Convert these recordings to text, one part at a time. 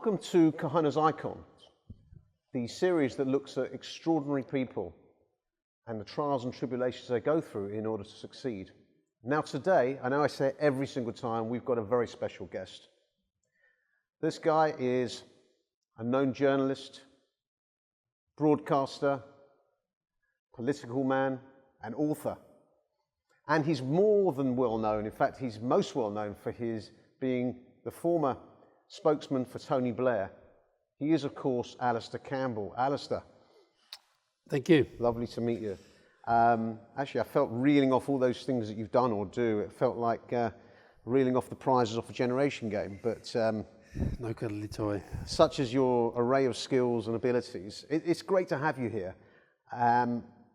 Welcome to Cojones Icons, the series that looks at extraordinary people and the trials and tribulations they go through in order to succeed. Now today, I know I say it every single time, we've got a very special guest. This guy is a known journalist, broadcaster, political man, and author. And he's more than well known, in fact, he's most well known for his being the former spokesman for Tony Blair. He is, of course, Alastair Campbell. Alastair. Thank you. Lovely to meet you. Actually, I felt reeling off all those things that you've done or do. It felt like reeling off the prizes off a generation game, but no cuddly toy. Such as your array of skills and abilities. It's great to have you here.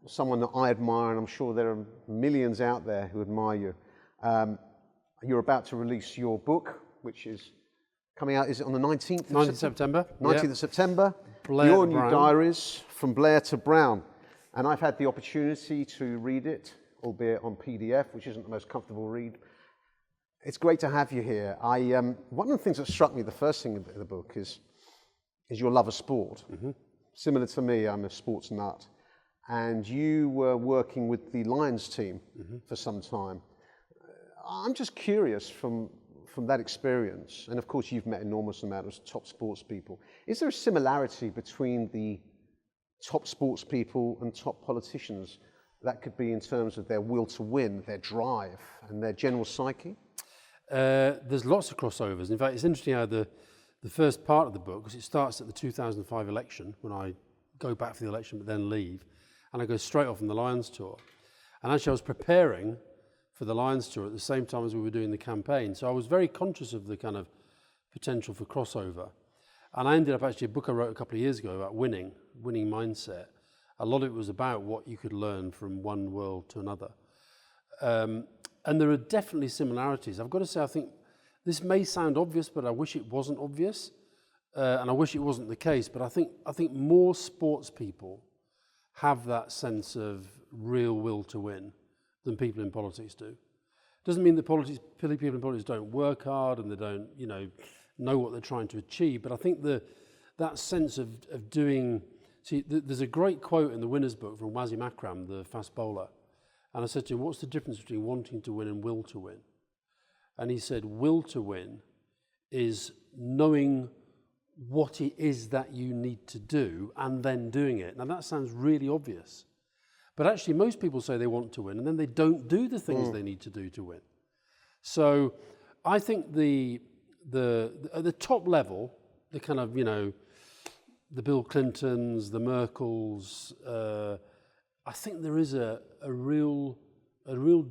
Someone that I admire, and I'm sure there are millions out there who admire you. You're about to release your book, which is coming out, is it on the 19th? 19th of September. 19th of September. Blair Your to new Brown. Diaries, From Blair to Brown. And I've had the opportunity to read it, albeit on PDF, which isn't the most comfortable read. It's great to have you here. One of the things that struck me, the first thing in the book, is your love of sport. Mm-hmm. Similar to me, I'm a sports nut. And you were working with the Lions team for some time. I'm just curious from that experience, and of course you've met enormous amount of top sports people. Is there a similarity between the top sports people and top politicians? That could be in terms of their will to win, their drive, and their general psyche? There's lots of crossovers. In fact, it's interesting how the first part of the book, because it starts at the 2005 election, when I go back for the election but then leave, and I go straight off on the Lions tour. And actually I was preparing for the Lions tour at the same time as we were doing the campaign. So I was very conscious of the kind of potential for crossover. And I ended up actually, a book I wrote a couple of years ago about winning mindset. A lot of it was about what you could learn from one world to another. And there are definitely similarities. I've got to say, I think this may sound obvious, but I wish it wasn't obvious. And I wish it wasn't the case, but I think more sports people have that sense of real will to win than people in politics do. Doesn't mean that people in politics don't work hard and they don't, know what they're trying to achieve. But I think that sense of doing. See, there's a great quote in the Winners book from Wasim Akram, the fast bowler, and I said to him, "What's the difference between wanting to win and will to win?" And he said, "Will to win is knowing what it is that you need to do and then doing it." Now that sounds really obvious. But actually, most people say they want to win, and then they don't do the things they need to do to win. So, I think at the top level, the kind of the Bill Clintons, the Merkels, I think there is a real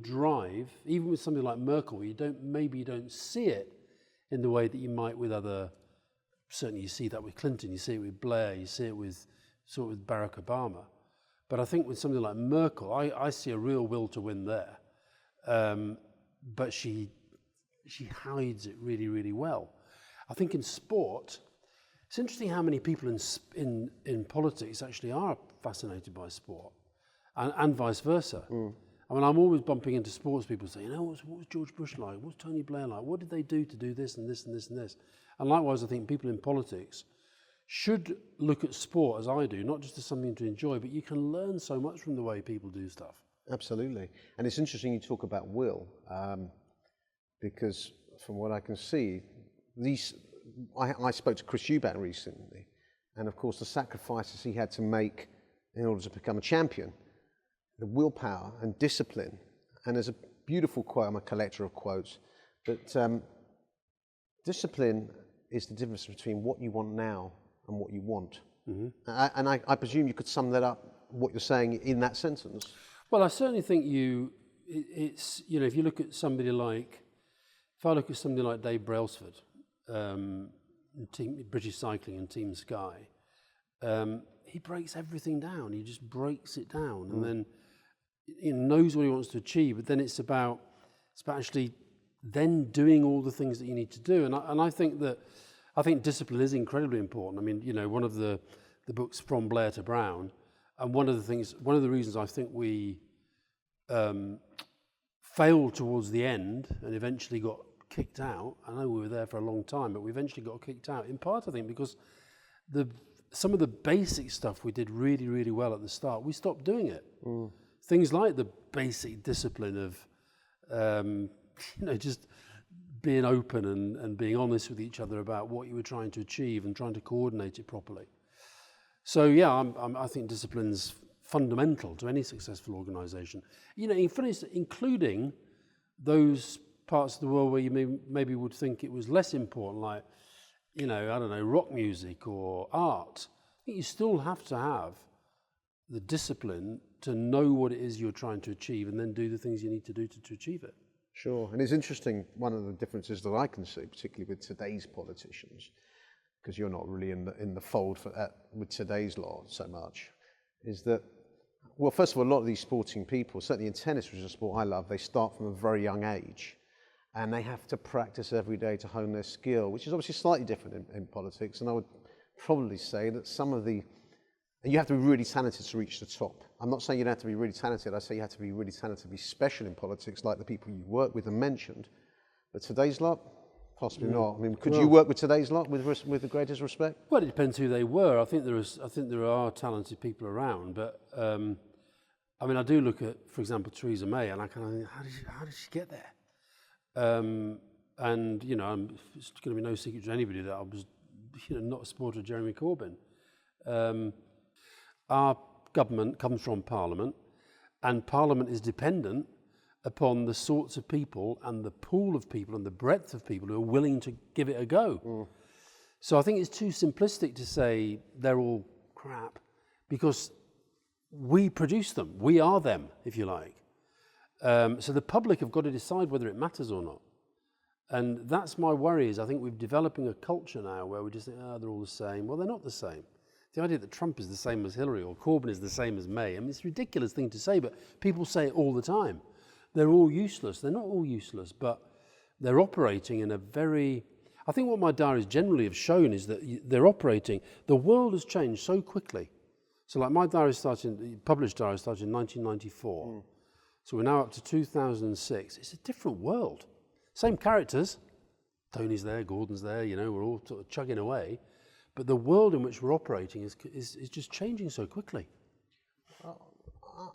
drive, even with something like Merkel. You don't see it in the way that you might with other. Certainly, you see that with Clinton. You see it with Blair. You see it with Barack Obama. But I think with something like Merkel, I see a real will to win there. But she hides it really, really well. I think in sport, it's interesting how many people in politics actually are fascinated by sport, and vice versa. I mean, I'm always bumping into sports people saying, what was George Bush like? What's Tony Blair like? What did they do to do this and this and this and this? And likewise, I think people in politics should look at sport as I do, not just as something to enjoy, but you can learn so much from the way people do stuff. Absolutely. And it's interesting you talk about will, because from what I can see, I spoke to Chris Eubank recently, and of course the sacrifices he had to make in order to become a champion, the willpower and discipline. And there's a beautiful quote, I'm a collector of quotes, that discipline is the difference between what you want now and what you want. Mm-hmm. And I presume you could sum that up, what you're saying, in that sentence. Well, I certainly think it's if you look at somebody like, if I look at somebody like Dave Brailsford, British Cycling and Team Sky, he breaks everything down. He just breaks it down, and then he knows what he wants to achieve. But then it's about actually then doing all the things that you need to do. And I think discipline is incredibly important. I mean, one of the books From Blair to Brown, and one of the reasons I think we failed towards the end and eventually got kicked out. I know we were there for a long time, but we eventually got kicked out, in part, I think, because some of the basic stuff we did really, really well at the start, we stopped doing it. Things like the basic discipline of, just being open and being honest with each other about what you were trying to achieve and trying to coordinate it properly. So yeah, I think discipline's fundamental to any successful organisation. Including those parts of the world where you maybe would think it was less important, like, I don't know, rock music or art. I think you still have to have the discipline to know what it is you're trying to achieve and then do the things you need to do to achieve it. Sure, and it's interesting, one of the differences that I can see, particularly with today's politicians, because you're not really in the fold with today's law so much, is that, well, first of all, a lot of these sporting people, certainly in tennis, which is a sport I love, they start from a very young age, and they have to practice every day to hone their skill, which is obviously slightly different in politics, and I would probably say that you have to be really talented to reach the top. I'm not saying you don't have to be really talented, I say you have to be really talented to be special in politics, like the people you work with and mentioned, but today's lot, possibly not. I mean, could you work with today's lot with the greatest respect? Well, it depends who they were. I think there are talented people around, but I do look at, for example, Theresa May, and I kind of think, how did she get there? It's going to be no secret to anybody that I was, not a supporter of Jeremy Corbyn. Our government comes from Parliament, and Parliament is dependent upon the sorts of people and the pool of people and the breadth of people who are willing to give it a go. So I think it's too simplistic to say they're all crap, because we produce them. We are them, if you like. So the public have got to decide whether it matters or not. And that's my worry, is I think we're developing a culture now where we just think, they're all the same. Well, they're not the same. The idea that Trump is the same as Hillary or Corbyn is the same as May, it's a ridiculous thing to say, but people say it all the time. They're all useless. They're not all useless, but they're operating in a very... I think what my diaries generally have shown is that they're operating... The world has changed so quickly. So like my published diary started in 1994. So we're now up to 2006. It's a different world. Same characters. Tony's there, Gordon's there, we're all sort of chugging away. But the world in which we're operating is just changing so quickly.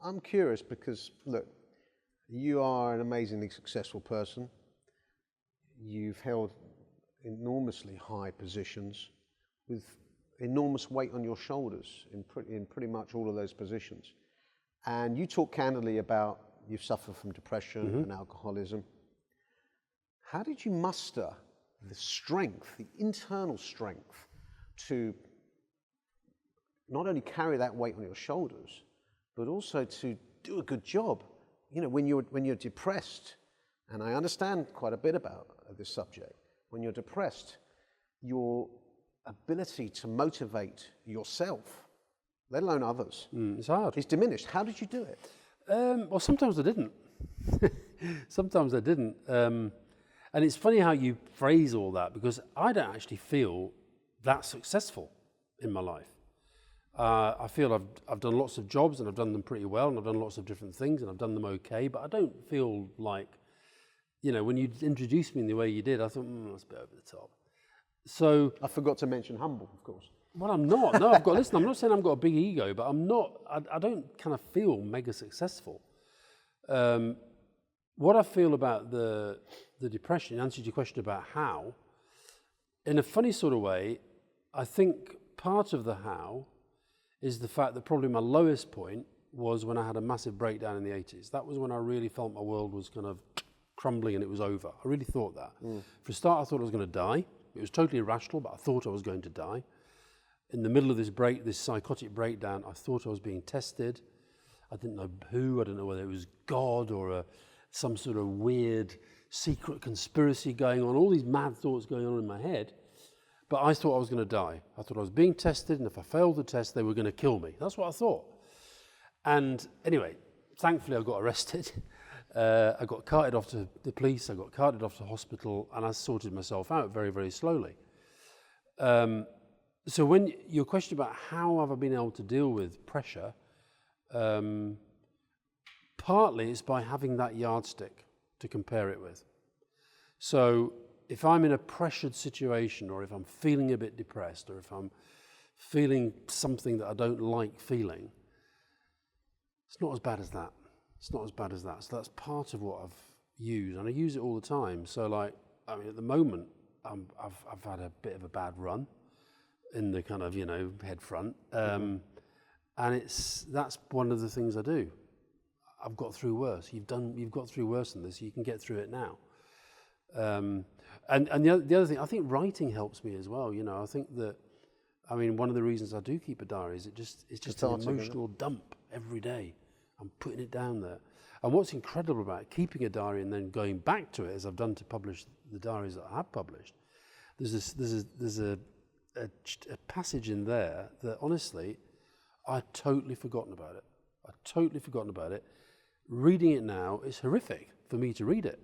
I'm curious because, look, you are an amazingly successful person. You've held enormously high positions with enormous weight on your shoulders in pretty much all of those positions. And you talk candidly about you've suffered from depression and alcoholism. How did you muster the strength, the internal strength, to not only carry that weight on your shoulders, but also to do a good job? When you're depressed, and I understand quite a bit about this subject, when you're depressed, your ability to motivate yourself, let alone others, it's hard. Is diminished. How did you do it? Well, sometimes I didn't. Sometimes I didn't. And it's funny how you phrase all that, because I don't actually feel that successful in my life. I feel I've done lots of jobs, and I've done them pretty well, and I've done lots of different things, and I've done them okay, but I don't feel like, when you introduced me in the way you did, I thought, that's a bit over the top. So I forgot to mention humble, of course. Well, I'm not. No, I'm not saying I've got a big ego, but I'm not, I don't kind of feel mega successful. What I feel about the depression, answers your question about how, in a funny sort of way, I think part of the how is the fact that probably my lowest point was when I had a massive breakdown in the 80s. That was when I really felt my world was kind of crumbling and it was over. I really thought that. For a start, I thought I was going to die. It was totally irrational, but I thought I was going to die. In the middle of this psychotic breakdown, I thought I was being tested. I didn't know who. I didn't know whether it was God or some sort of weird secret conspiracy going on. All these mad thoughts going on in my head. But I thought I was going to die. I thought I was being tested, and if I failed the test, they were going to kill me. That's what I thought. And anyway, thankfully I got arrested. I got carted off to the police. I got carted off to hospital, and I sorted myself out very, very slowly. So when your question about how have I been able to deal with pressure, partly it's by having that yardstick to compare it with. So if I'm in a pressured situation, or if I'm feeling a bit depressed, or if I'm feeling something that I don't like feeling, it's not as bad as that. It's not as bad as that. So that's part of what I've used, and I use it all the time. So like, I mean, at the moment, I've had a bit of a bad run in the kind of, head front. And that's one of the things I do. I've got through worse. You've got through worse than this. You can get through it now. And the other thing, I think writing helps me as well. I think that, one of the reasons I do keep a diary is it's just an emotional dump every day. I'm putting it down there. And what's incredible about keeping a diary and then going back to it, as I've done to publish the diaries that I have published, there's a passage in there that honestly, I'd totally forgotten about it. Reading it now is horrific for me to read it.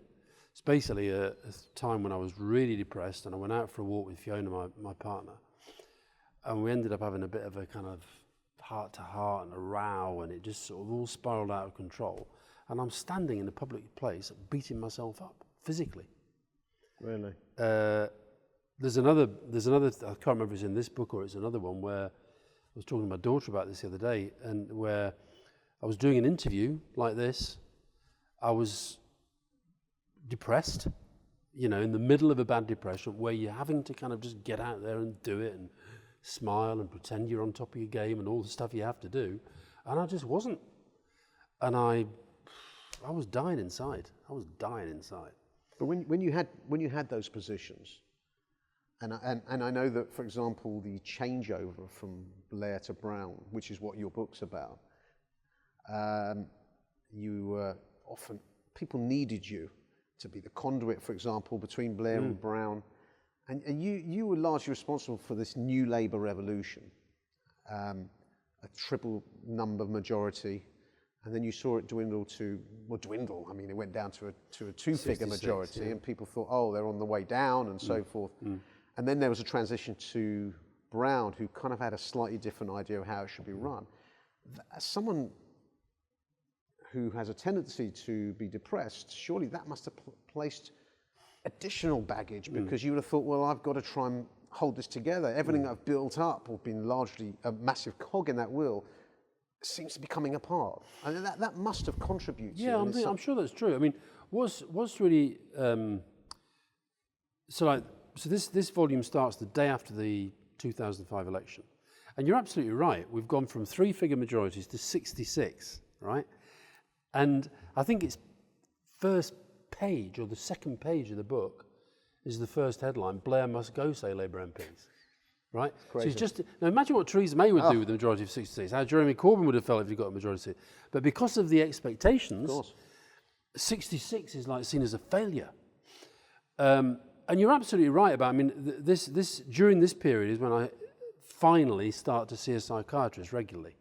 It's basically a time when I was really depressed, and I went out for a walk with Fiona, my partner, and we ended up having a bit of a kind of heart-to-heart and a row, and it just sort of all spiraled out of control. And I'm standing in a public place beating myself up physically. Really? There's another, I can't remember if it's in this book or it's another one, where I was talking to my daughter about this the other day, and where I was doing an interview like this. I was depressed, in the middle of a bad depression, where you're having to kind of just get out there and do it and smile and pretend you're on top of your game and all the stuff you have to do. And I just wasn't. And I was dying inside. But when you had those positions, and I know that, for example, the changeover from Blair to Brown, which is what your book's about, people needed you to be the conduit, for example, between Blair and Brown, and you were largely responsible for this new Labour revolution, a triple number majority, and then you saw it dwindle. It went down to a two-figure majority, and people thought, oh, they're on the way down, and so forth. And then there was a transition to Brown, who kind of had a slightly different idea of how it should be run. As someone who has a tendency to be depressed, surely that must have placed additional baggage, because you would have thought, well, I've got to try and hold this together. Everything I've built up, or been largely a massive cog in that wheel, seems to be coming apart. And that must have contributed. Yeah, I'm sure that's true. What's really so this volume starts the day after the 2005 election, and you're absolutely right. We've gone from 3-figure majorities to 66, right? And I think it's first page or the second page of the book is the first headline: Blair must go, say Labour MPs. Right? Crazy. So it's now imagine what Theresa May would do with the majority of 66, how Jeremy Corbyn would have felt if he got a majority. But because of the expectations, 66 is like seen as a failure. And you're absolutely right about, this during this period is when I finally start to see a psychiatrist regularly.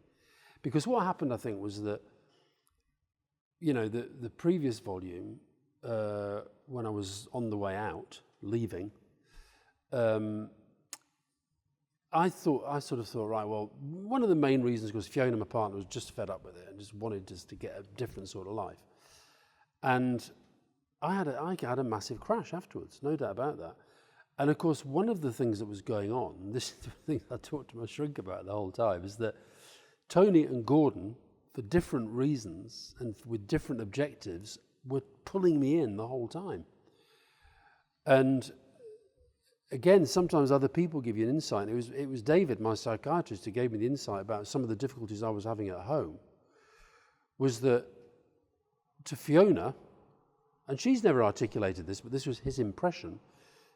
Because what happened, I think, was that, the previous volume, when I was on the way out, leaving, I sort of thought, right, well, one of the main reasons was Fiona, my partner, was just fed up with it and just wanted just to get a different sort of life. And I had a massive crash afterwards, no doubt about that. And of course, one of the things that was going on, this is the thing I talked to my shrink about the whole time, is that Tony and Gordon, for different reasons and with different objectives, were pulling me in the whole time. And again, sometimes other people give you an insight. It was David, my psychiatrist, who gave me the insight about some of the difficulties I was having at home. Was that to Fiona, and she's never articulated this, but this was his impression,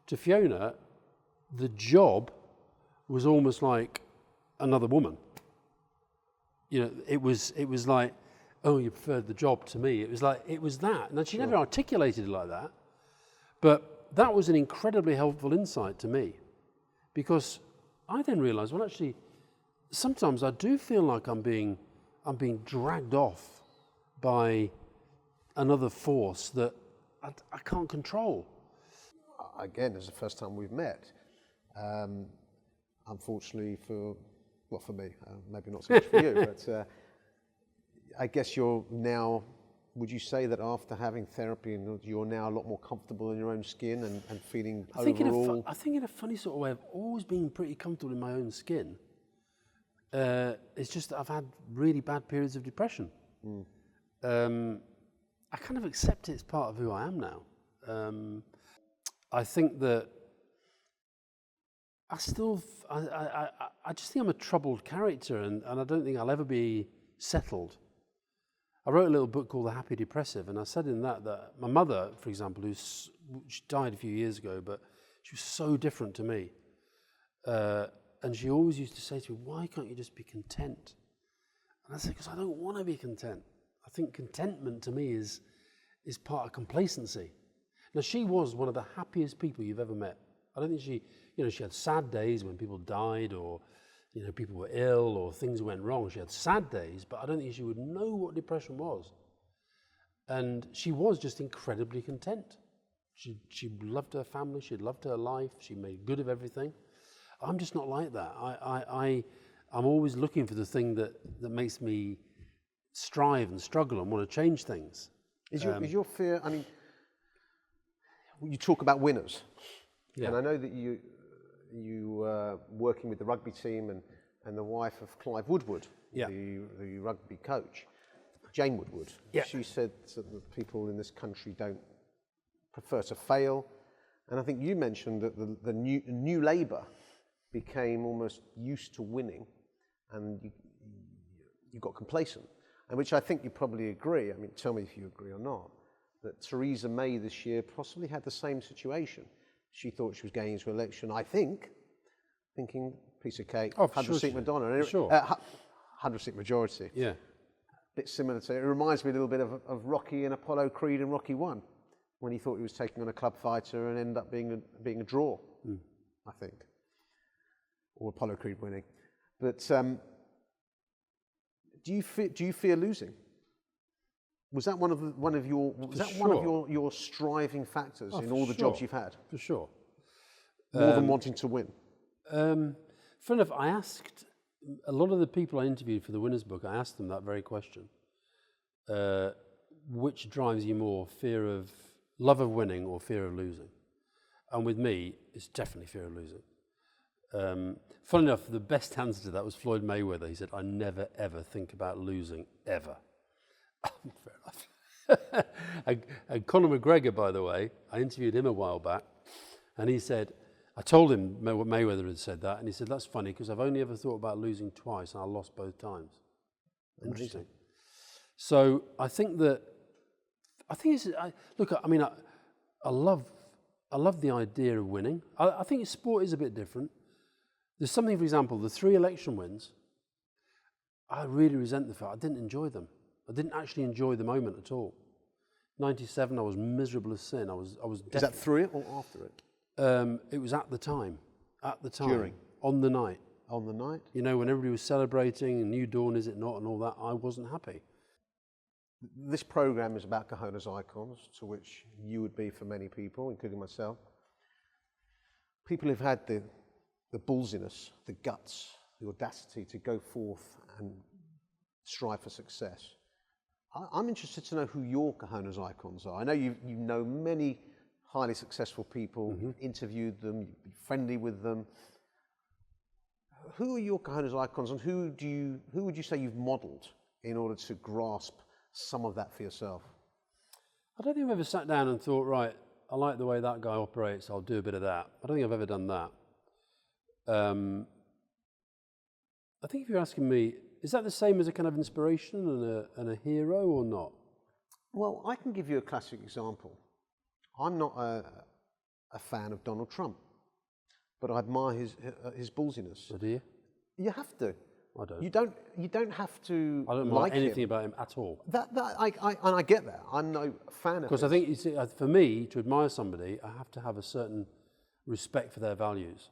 to Fiona, the job was almost like another woman. It was like, oh, you preferred the job to me. It was that. Now, she never articulated it like that, but that was an incredibly helpful insight to me, because I then realised, well, actually, sometimes I do feel like I'm being dragged off by another force that I can't control. Again, it's the first time we've met. Unfortunately for me, maybe not so much for you, but I guess you're now would you say that after having therapy, you're now a lot more comfortable in your own skin and feeling I think overall? I think in a funny sort of way, I've always been pretty comfortable in my own skin. It's just that I've had really bad periods of depression. I kind of accept it as part of who I am now. I think that I just think I'm a troubled character, and I don't think I'll ever be settled. I wrote a little book called The Happy Depressive, and I said in that my mother, for example, she died a few years ago, but she was so different to me. And she always used to say to me, why can't you just be content? And I said, because I don't want to be content. I think contentment to me is part of complacency. Now, she was one of the happiest people you've ever met. I don't think she had sad days when people died or, people were ill or things went wrong. She had sad days, but I don't think she would know what depression was. And she was just incredibly content. She loved her family, she loved her life, she made good of everything. I'm just not like that. I'm always looking for the thing that makes me strive and struggle and want to change things. Is your fear, I mean, you talk about winners. Yeah. And I know that you working with the rugby team and the wife of Clive Woodward, Yeah. the rugby coach, Jane Woodward. Yeah. She said that people in this country don't prefer to fail. And I think you mentioned that the new Labour became almost used to winning, and you got complacent, and which I think you probably agree. I mean, tell me if you agree or not, that Theresa May this year possibly had the same situation. She thought she was going into election, I think, thinking piece of cake, 100-seat Madonna. Sure. 100-seat majority. Yeah. Bit similar to, it reminds me a little bit of Rocky and Apollo Creed in Rocky 1, when he thought he was taking on a club fighter and ended up being a draw, I think. Or Apollo Creed winning. But do you fear losing? Was that one of your striving factors in all the jobs you've had? For sure. More than wanting to win. Funny enough, I asked a lot of the people I interviewed for the Winners book, I asked them that very question. Which drives you more, love of winning or fear of losing? And with me, it's definitely fear of losing. Funny enough, the best answer to that was Floyd Mayweather. He said, I never, ever think about losing, ever. Fair enough. And Conor McGregor, by the way, I interviewed him a while back, and he said, I told him what Mayweather had said that, and he said, that's funny, because I've only ever thought about losing twice, and I lost both times. Interesting. So I think it's, I love the idea of winning. I think sport is a bit different. There's something, for example, the 3 election wins, I really resent the fact I didn't enjoy them. I didn't actually enjoy the moment at all. 97, I was miserable as sin. I was. Is that through it or after it? It was at the time. During? On the night. On the night? When everybody was celebrating, a new dawn, is it not, and all that, I wasn't happy. This programme is about Cojones icons, to which you would be for many people, including myself. People who've had the ballsiness, the guts, the audacity to go forth and strive for success. I'm interested to know who your Cojones icons are. I know you know many highly successful people, you've interviewed them, you've been friendly with them. Who are your Cojones icons, and who would you say you've modelled in order to grasp some of that for yourself? I don't think I've ever sat down and thought, right, I like the way that guy operates, I'll do a bit of that. I don't think I've ever done that. I think if you're asking me, is that the same as a kind of inspiration and a hero or not? Well, I can give you a classic example. I'm not a fan of Donald Trump, but I admire his ballsiness. Oh, do you? You have to. I don't. You don't have to. I don't like like anything him. about him at all. I get that. I'm no fan of. Because I think, you see, for me to admire somebody, I have to have a certain respect for their values.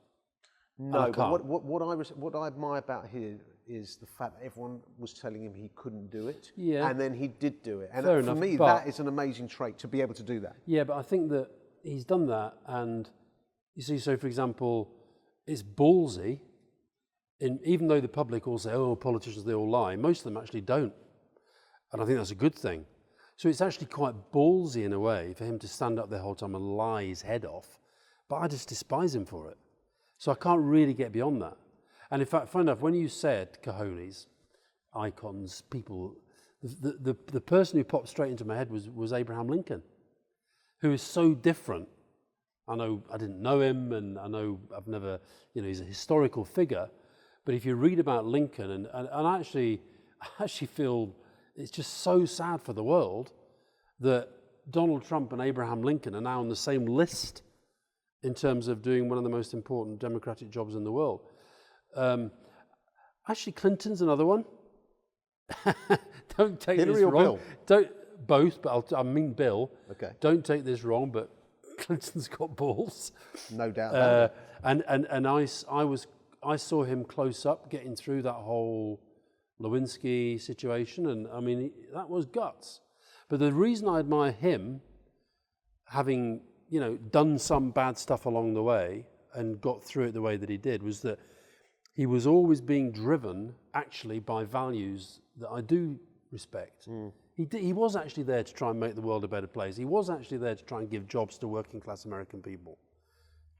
No, but what I admire about him is the fact that everyone was telling him he couldn't do it, and then he did do it. And Fair for enough, me, that is an amazing trait, to be able to do that. Yeah, but I think that he's done that, and you see, so for example, it's ballsy. Even though the public all say, oh, politicians, they all lie, most of them actually don't. And I think that's a good thing. So it's actually quite ballsy in a way for him to stand up the whole time and lie his head off. But I just despise him for it. So I can't really get beyond that. And in fact, funny enough, when you said Cojones, icons, people, the person who popped straight into my head was Abraham Lincoln, who is so different. I know I didn't know him, and I know I've never, he's a historical figure. But if you read about Lincoln, and I actually feel it's just so sad for the world that Donald Trump and Abraham Lincoln are now on the same list in terms of doing one of the most important democratic jobs in the world. Actually, Clinton's another one. Don't take Hillary this or wrong. Bill? Don't both, but I mean Bill. Okay. Don't take this wrong, but Clinton's got balls. No doubt about it. And I saw him close up getting through that whole Lewinsky situation, and I mean that was guts. But the reason I admire him, having done some bad stuff along the way and got through it the way that he did, was that he was always being driven actually by values that I do respect. He was actually there to try and make the world a better place. He was actually there to try and give jobs to working class American people.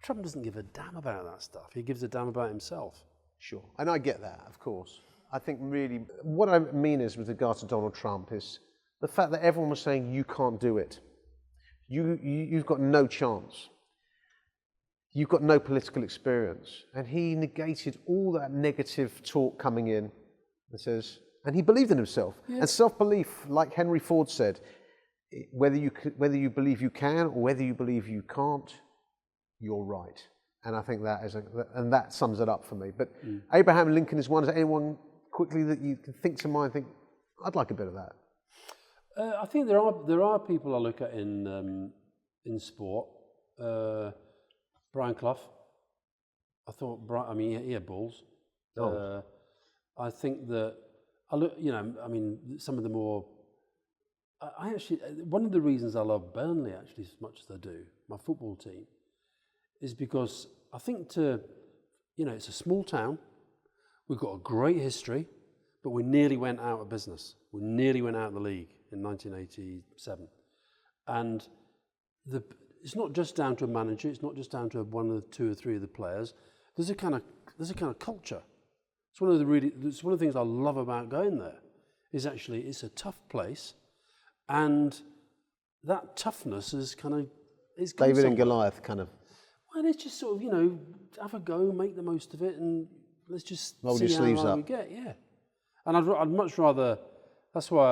Trump doesn't give a damn about that stuff. He gives a damn about himself. Sure, and I get that, of course. I think really, what I mean is with regard to Donald Trump is the fact that everyone was saying you can't do it. You've got no chance. You've got no political experience. And he negated all that negative talk coming in and says, and he believed in himself. Yeah. And self-belief, like Henry Ford said, whether you believe you can or whether you believe you can't, you're right. And I think and that sums it up for me. But Abraham Lincoln is one. Is there anyone quickly that you can think to mind? Think I'd like a bit of that. I think there are people I look at in sport. Brian Clough. I thought he had balls. Oh. I think that I look. Some of the more. I actually one of the reasons I love Burnley actually as much as I do my football team is because I think it's a small town. We've got a great history, but we nearly went out of business. We nearly went out of the league in 1987. And it's not just down to a manager, it's not just down to one of the two or three of the players. There's a kind of culture. It's one of the things I love about going there, is actually it's a tough place, and that toughness is is David and Goliath kind of. Well, it's just sort of, have a go, make the most of it, and let's just roll see your sleeves how high up. we get, yeah. And I'd much rather, that's why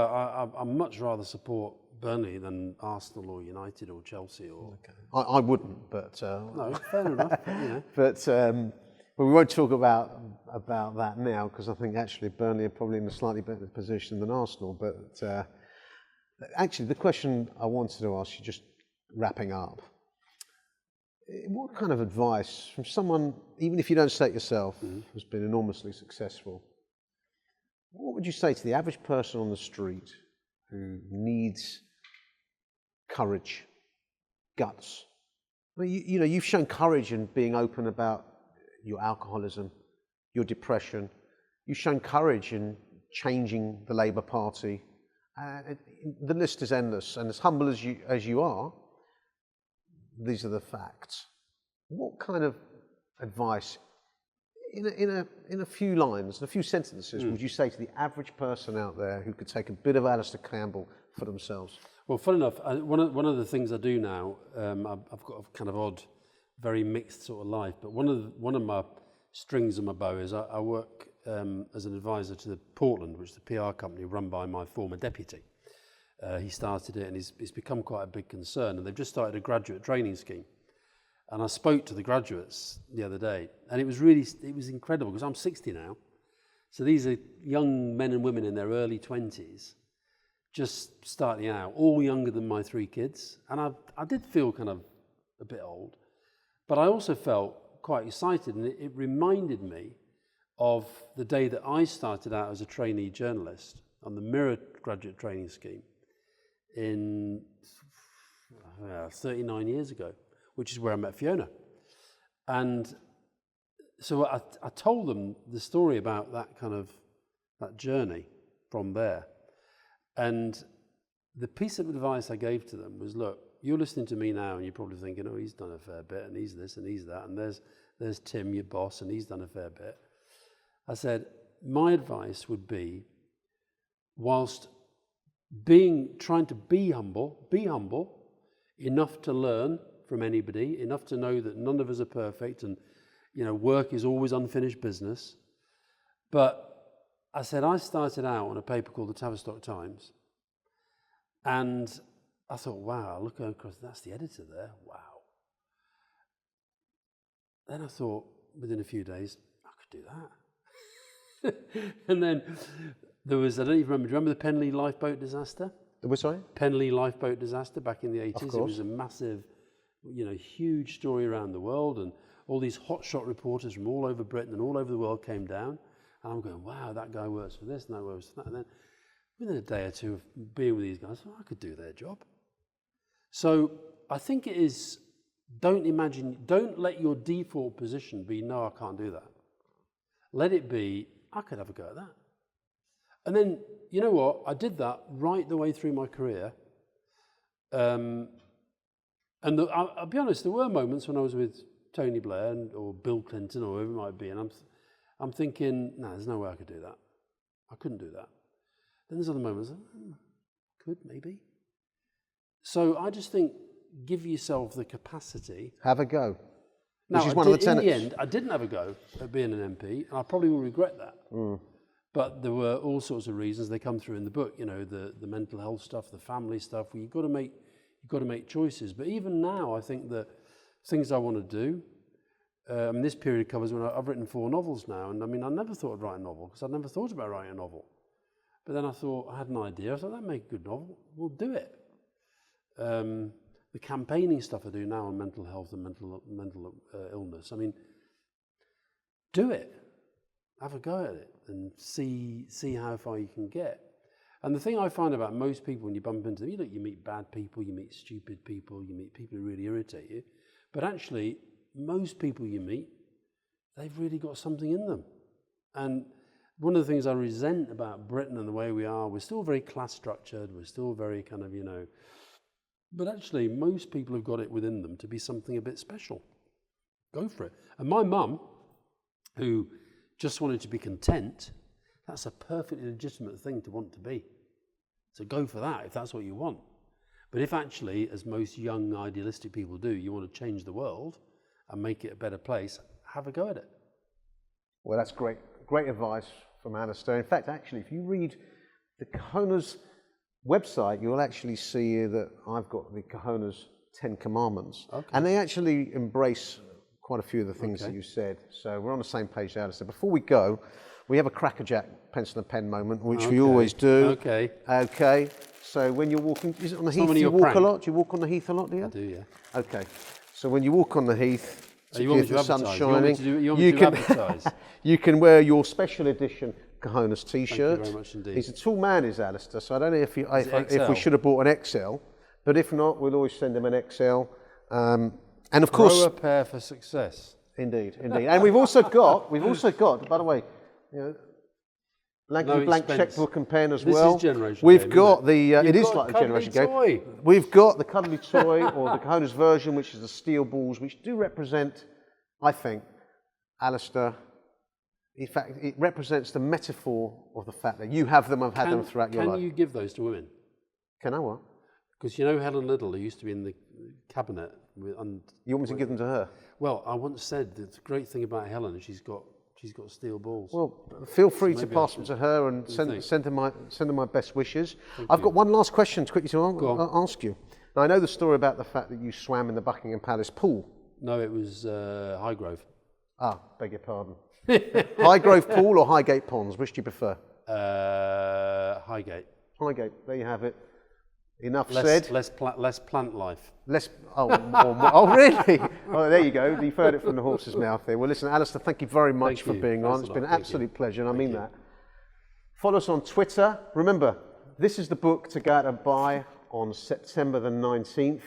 I much rather support Burnley than Arsenal or United or Chelsea or... Okay. I wouldn't, but... no, fair enough, but, but we won't talk about that now, because I think actually Burnley are probably in a slightly better position than Arsenal. But actually, the question I wanted to ask you, just wrapping up, what kind of advice from someone, even if you don't say it yourself, who's been enormously successful, what would you say to the average person on the street who needs courage, guts? I mean, you've shown courage in being open about your alcoholism, your depression. You've shown courage in changing the Labour Party. The list is endless, and as humble as you are, these are the facts. What kind of advice, in a few lines, in a few sentences, would you say to the average person out there who could take a bit of Alastair Campbell for themselves? Well, fun enough, one of the things I do now, I've got a kind of odd, very mixed sort of life, but one of my strings of my bow is I work as an advisor to the Portland, which is the PR company run by my former deputy. He started it, and it's become quite a big concern, and they've just started a graduate training scheme. And I spoke to the graduates the other day, and it was incredible, because I'm 60 now. So these are young men and women in their early 20s, just starting out, all younger than my three kids. And I did feel kind of a bit old, but I also felt quite excited, and it reminded me of the day that I started out as a trainee journalist on the Mirror graduate training scheme in 39 years ago, which is where I met Fiona. And so I told them the story about that journey from there. And the piece of advice I gave to them was, look, you're listening to me now and you're probably thinking, oh, he's done a fair bit and he's this and he's that, and there's Tim, your boss, and he's done a fair bit. I said, my advice would be, whilst trying to be humble enough to learn from anybody, enough to know that none of us are perfect and, work is always unfinished business. But I said, I started out on a paper called the Tavistock Times, and I thought, wow, look across, that's the editor there, wow. Then I thought, within a few days, I could do that. And then there was, I don't even remember, do you remember the Penley lifeboat disaster? Sorry? Penley lifeboat disaster back in the 80s. Of course. It was a massive, huge story around the world, and all these hotshot reporters from all over Britain and all over the world came down. And I'm going, wow, that guy works for this and that works for that. And then within a day or two of being with these guys, I could do their job. So I think it is, don't let your default position be, no, I can't do that. Let it be, I could have a go at that. And then, you know what, I did that right the way through my career. And I'll be honest, there were moments when I was with Tony Blair or Bill Clinton or whoever it might be, and I'm thinking, no, there's no way I could do that. I couldn't do that. Then there's other moments, could maybe. So I just think, give yourself the capacity. Have a go. Now, which is one of the tenets. In the end, I didn't have a go at being an MP, and I probably will regret that. But there were all sorts of reasons. They come through in the book, the mental health stuff, the family stuff. You've got to make choices. But even now, I think the things I want to do. This period covers when I've written 4 novels now, and I never thought I'd write a novel because I'd never thought about writing a novel. But then I thought I had an idea. I thought that'd make a good novel. We'll do it. The campaigning stuff I do now on mental health and mental illness. Do it. Have a go at it and see how far you can get. And the thing I find about most people when you bump into them, you meet bad people, you meet stupid people, you meet people who really irritate you. But actually, most people you meet, they've really got something in them. And one of the things I resent about Britain and the way we are, we're still very class structured, we're still very kind of, but actually most people have got it within them to be something a bit special. Go for it. And my mum, who just wanted to be content, that's a perfectly legitimate thing to want to be. So go for that if that's what you want. But if actually, as most young idealistic people do, you want to change the world and make it a better place, have a go at it. Well, that's great advice from Alastair. In fact, actually, if you read the Cojones website, you'll actually see that I've got the Cojones 10 Commandments. Okay. And they actually embrace quite a few of the things that you said. So we're on the same page there, Alastair. Before we go, we have a crackerjack pencil and pen moment, which we always do. Okay. So when you're walking, is it on the heath you walk a lot? Do you walk on the heath a lot, do you? I do, yeah. Okay. So when you walk on the heath, the sun's shining, you can wear your special edition Cojones t-shirt. Thank you very much indeed. He's a tall man, is Alastair, so I don't know if we should have bought an XL, but if not, we'll always send him an XL. And of course, grow a pair for success. Indeed. And we've also got, by the way, blank checkbook and pen as well. This is Generation We've Game, got the, it is like a Generation toy. Game. We've got the cuddly toy, or the Cojones version, which is the steel balls, which do represent, I think, Alastair. In fact, it represents the metaphor of the fact that you have them, I've had them throughout your life. Can you give those to women? Can I what? Because Helen Liddell, who used to be in the cabinet. You want me to give them to her? Well, I once said that the great thing about Helen is she's got steel balls. Well, feel free to pass them to her and send her my best wishes. I've got one last question quickly to ask you. Now, I know the story about the fact that you swam in the Buckingham Palace pool. No, it was Highgrove. Ah, beg your pardon. Highgrove Pool or Highgate Ponds? Which do you prefer? Highgate. Highgate. There you have it. Enough said. said. Less plant life. Oh, really? Oh, there you go. You've heard it from the horse's mouth there. Well, listen, Alastair, thank you very much for being on. It's been an absolute pleasure, and I mean that. Follow us on Twitter. Remember, this is the book to go out and buy on September the 19th.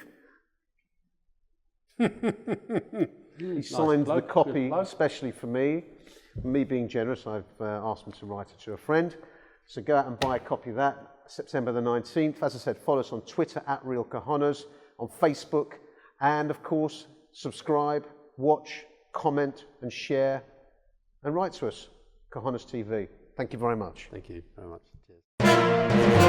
He signed the copy especially for me. Me being generous, I've asked him to write it to a friend. So go out and buy a copy of that. September the 19th. As I said, follow us on Twitter at Real Cojones, on Facebook, and of course, subscribe, watch, comment, and share, and write to us, Cojones TV. Thank you very much. Thank you very much. Cheers.